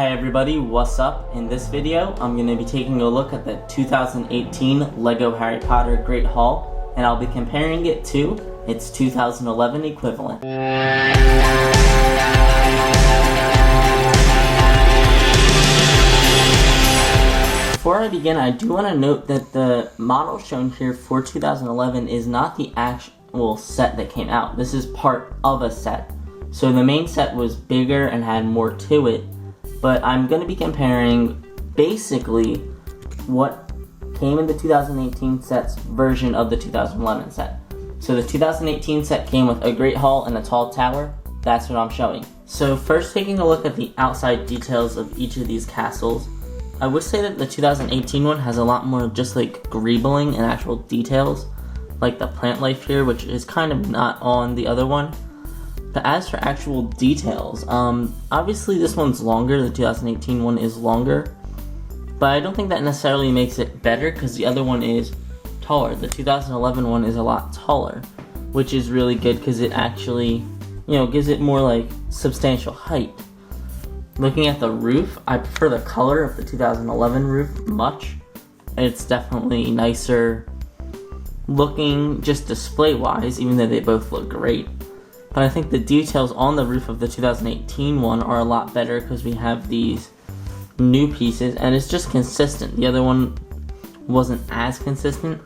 Hi everybody, what's up? In this video, I'm going to be taking a look at the 2018 Lego Harry Potter Great Hall, and I'll be comparing it to its 2011 equivalent. Before I begin, I do want to note that the model shown here for 2011 is not the actual set that came out. This is part of a set. So the main set was bigger and had more to it, but I'm going to be comparing basically what came in the 2018 set's version of the 2011 set. So the 2018 set came with a Great Hall and a tall tower. That's what I'm showing. So first, taking a look at the outside details of each of these castles, I would say that the 2018 one has a lot more just like greebling and actual details, like the plant life here, which is kind of not on the other one. But as for actual details, obviously this one's longer, the 2018 one is longer, but I don't think that necessarily makes it better because the other one is taller. The 2011 one is a lot taller, which is really good because it actually, gives it more like substantial height. Looking at the roof, I prefer the color of the 2011 roof much. It's definitely nicer looking just display-wise, even though they both look great. But I think the details on the roof of the 2018 one are a lot better because we have these new pieces and it's just consistent. The other one wasn't as consistent.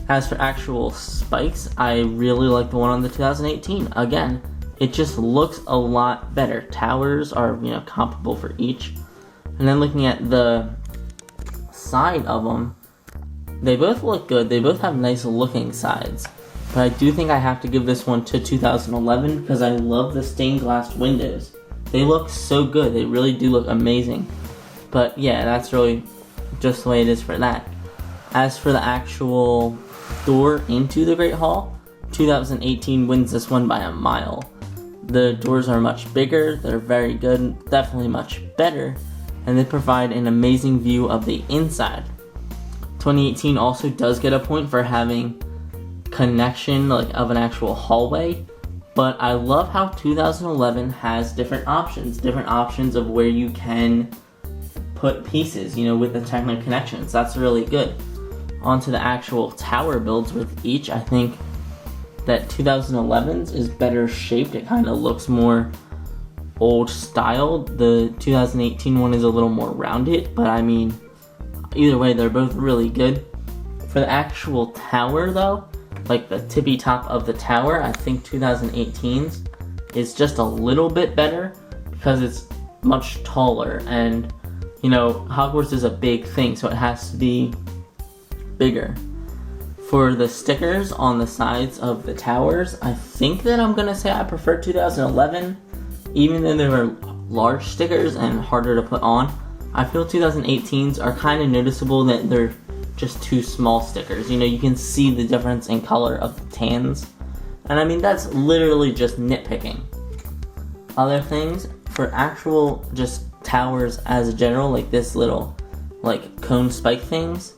As for actual spikes, I really like the one on the 2018. Again, it just looks a lot better. Towers are, comparable for each. And then looking at the side of them, they both look good. They both have nice looking sides. But I do think I have to give this one to 2011 because I love the stained glass windows. They look so good. They really do look amazing. But yeah, that's really just the way it is for that. As for the actual door into the Great Hall, 2018 wins this one by a mile. The doors are much bigger, they're very good, definitely much better, and they provide an amazing view of the inside. 2018 also does get a point for having connection of an actual hallway, but I love how 2011 has different options of where you can put pieces, with the Techno connections. That's really good. Onto the actual tower builds with each, I think that 2011's is better shaped. It kind of looks more old style. The 2018 one is a little more rounded, but I mean, either way, they're both really good. For the actual tower though, like the tippy top of the tower, I think 2018's is just a little bit better because it's much taller and, Hogwarts is a big thing, so it has to be bigger. For the stickers on the sides of the towers, I think that I'm gonna say I prefer 2011, even though they were large stickers and harder to put on. I feel 2018's are kind of noticeable that they're just too small stickers. You can see the difference in color of the tans. And I mean, that's literally just nitpicking. Other things, for actual just towers as a general, like this little cone spike things,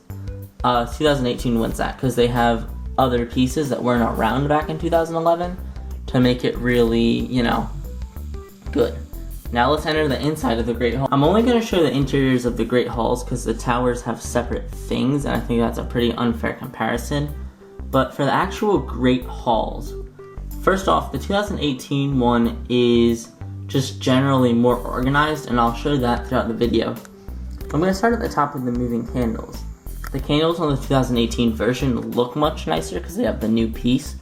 2018 wins that because they have other pieces that weren't around back in 2011 to make it really, good. Now let's enter the inside of the Great Hall. I'm only going to show the interiors of the Great Halls because the towers have separate things, and I think that's a pretty unfair comparison. But for the actual Great Halls, first off, the 2018 one is just generally more organized, and I'll show that throughout the video. I'm going to start at the top with the moving candles. The candles on the 2018 version look much nicer because they have the new piece,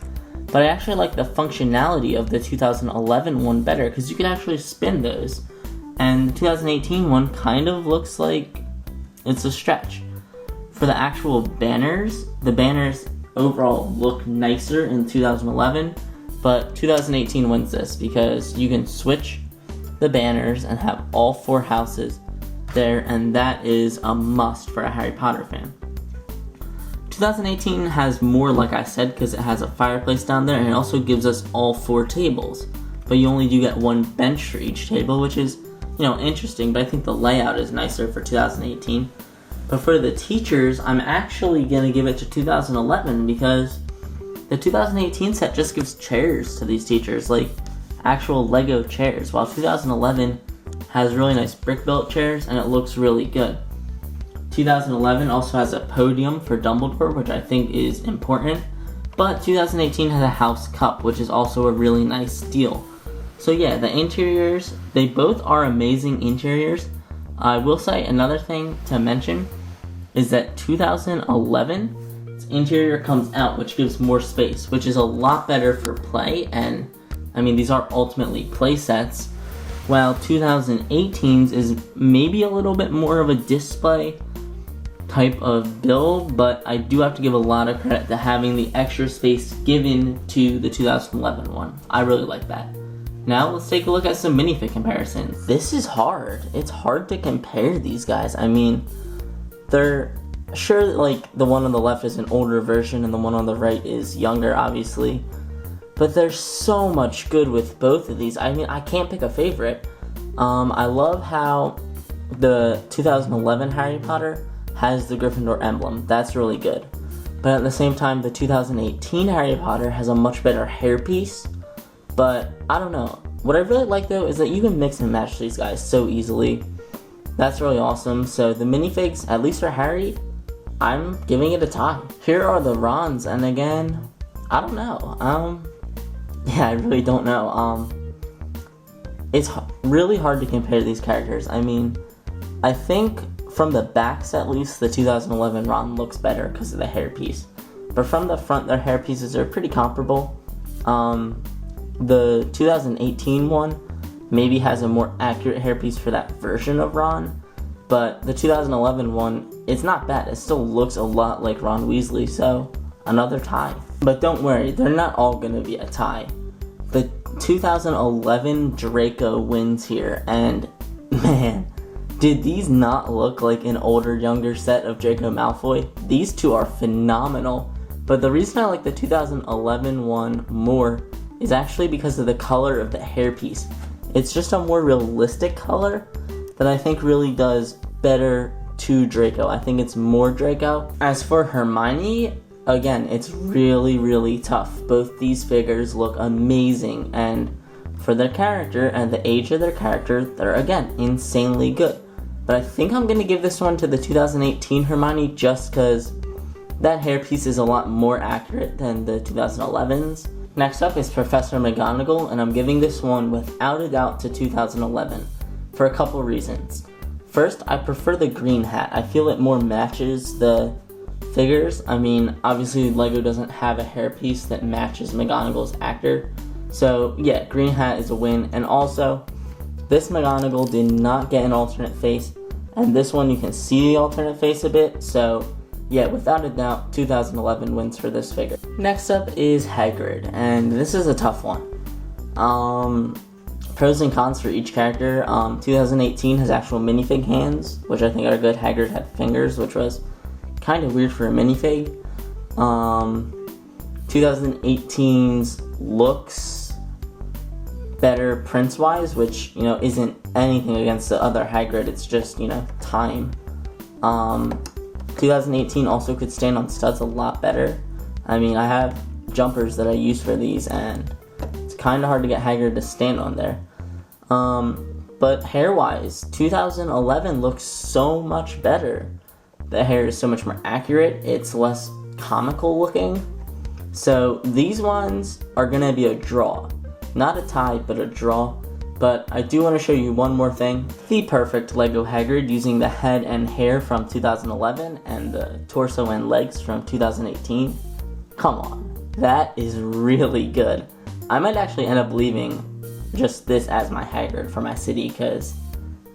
but I actually like the functionality of the 2011 one better because you can actually spin those, and the 2018 one kind of looks like it's a stretch. For the actual banners, the banners overall look nicer in 2011, but 2018 wins this because you can switch the banners and have all 4 houses there, and that is a must for a Harry Potter fan. 2018 has more, like I said, because it has a fireplace down there, and it also gives us all 4 tables. But you only do get 1 bench for each table, which is, interesting, but I think the layout is nicer for 2018. But for the teachers, I'm actually going to give it to 2011 because the 2018 set just gives chairs to these teachers, like actual Lego chairs, while 2011 has really nice brick built chairs, and it looks really good. 2011 also has a podium for Dumbledore, which I think is important, but 2018 has a house cup, which is also a really nice deal. So yeah, the interiors, they both are amazing interiors. I will say another thing to mention is that 2011's interior comes out, which gives more space, which is a lot better for play, and I mean, these are ultimately play sets, while 2018's is maybe a little bit more of a display type of build, but I do have to give a lot of credit to having the extra space given to the 2011 one. I really like that. Now let's take a look at some minifig comparisons. This is hard. It's hard to compare these guys. I mean, they're sure like the one on the left is an older version and the one on the right is younger, obviously. But there's so much good with both of these. I mean, I can't pick a favorite. I love how the 2011 Harry Potter has the Gryffindor emblem. That's really good. But at the same time, the 2018 Harry Potter has a much better hairpiece. But I don't know. What I really like though is that you can mix and match these guys so easily. That's really awesome. So the minifigs, at least for Harry, I'm giving it a tie. Here are the Rons, and again, I don't know. Yeah, I really don't know. It's really hard to compare these characters. I mean, I think from the backs at least, the 2011 Ron looks better because of the hairpiece. But from the front, their hairpieces are pretty comparable. The 2018 one maybe has a more accurate hairpiece for that version of Ron, but the 2011 one, it's not bad. It still looks a lot like Ron Weasley, so another tie. But don't worry, they're not all going to be a tie. The 2011 Draco wins here, and man, did these not look like an older, younger set of Draco Malfoy? These two are phenomenal, but the reason I like the 2011 one more is actually because of the color of the hairpiece. It's just a more realistic color that I think really does better to Draco. I think it's more Draco. As for Hermione, again, it's really, really tough. Both these figures look amazing, and for their character and the age of their character, they're again insanely good. But I think I'm gonna give this one to the 2018 Hermione just because that hairpiece is a lot more accurate than the 2011's. Next up is Professor McGonagall, and I'm giving this one without a doubt to 2011 for a couple reasons. First, I prefer the green hat. I feel it more matches the figures. I mean, obviously Lego doesn't have a hairpiece that matches McGonagall's actor. So yeah, green hat is a win. And also, this McGonagall did not get an alternate face, and this one you can see the alternate face a bit, so yeah, without a doubt, 2011 wins for this figure. Next up is Hagrid, and this is a tough one. Pros and cons for each character. 2018 has actual minifig hands, which I think are good. Hagrid had fingers, which was kind of weird for a minifig. 2018's looks better prints-wise, which, you know, isn't anything against the other Hagrid, it's just, you know, time. 2018 also could stand on studs a lot better. I mean, I have jumpers that I use for these, and it's kind of hard to get Hagrid to stand on there. But hair-wise, 2011 looks so much better. The hair is so much more accurate, it's less comical looking. So these ones are gonna be a draw. Not a tie, but a draw. But I do want to show you one more thing. The perfect Lego Hagrid using the head and hair from 2011 and the torso and legs from 2018. Come on, that is really good. I might actually end up leaving just this as my Hagrid for my city because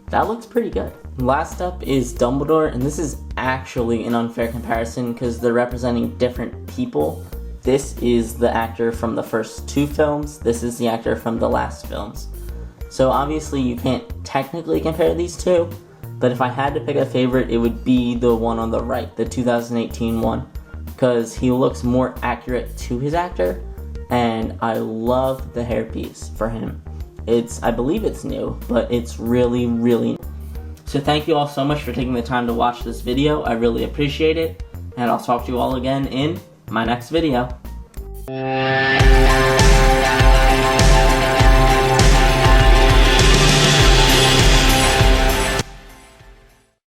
that looks pretty good. Last up is Dumbledore, and this is actually an unfair comparison because they're representing different people. This is the actor from the first two films. This is the actor from the last films. So obviously you can't technically compare these two, but if I had to pick a favorite, it would be the one on the right, the 2018 one, because he looks more accurate to his actor, and I love the hairpiece for him. I believe it's new, but it's really, really new. So thank you all so much for taking the time to watch this video. I really appreciate it, and I'll talk to you all again in my next video.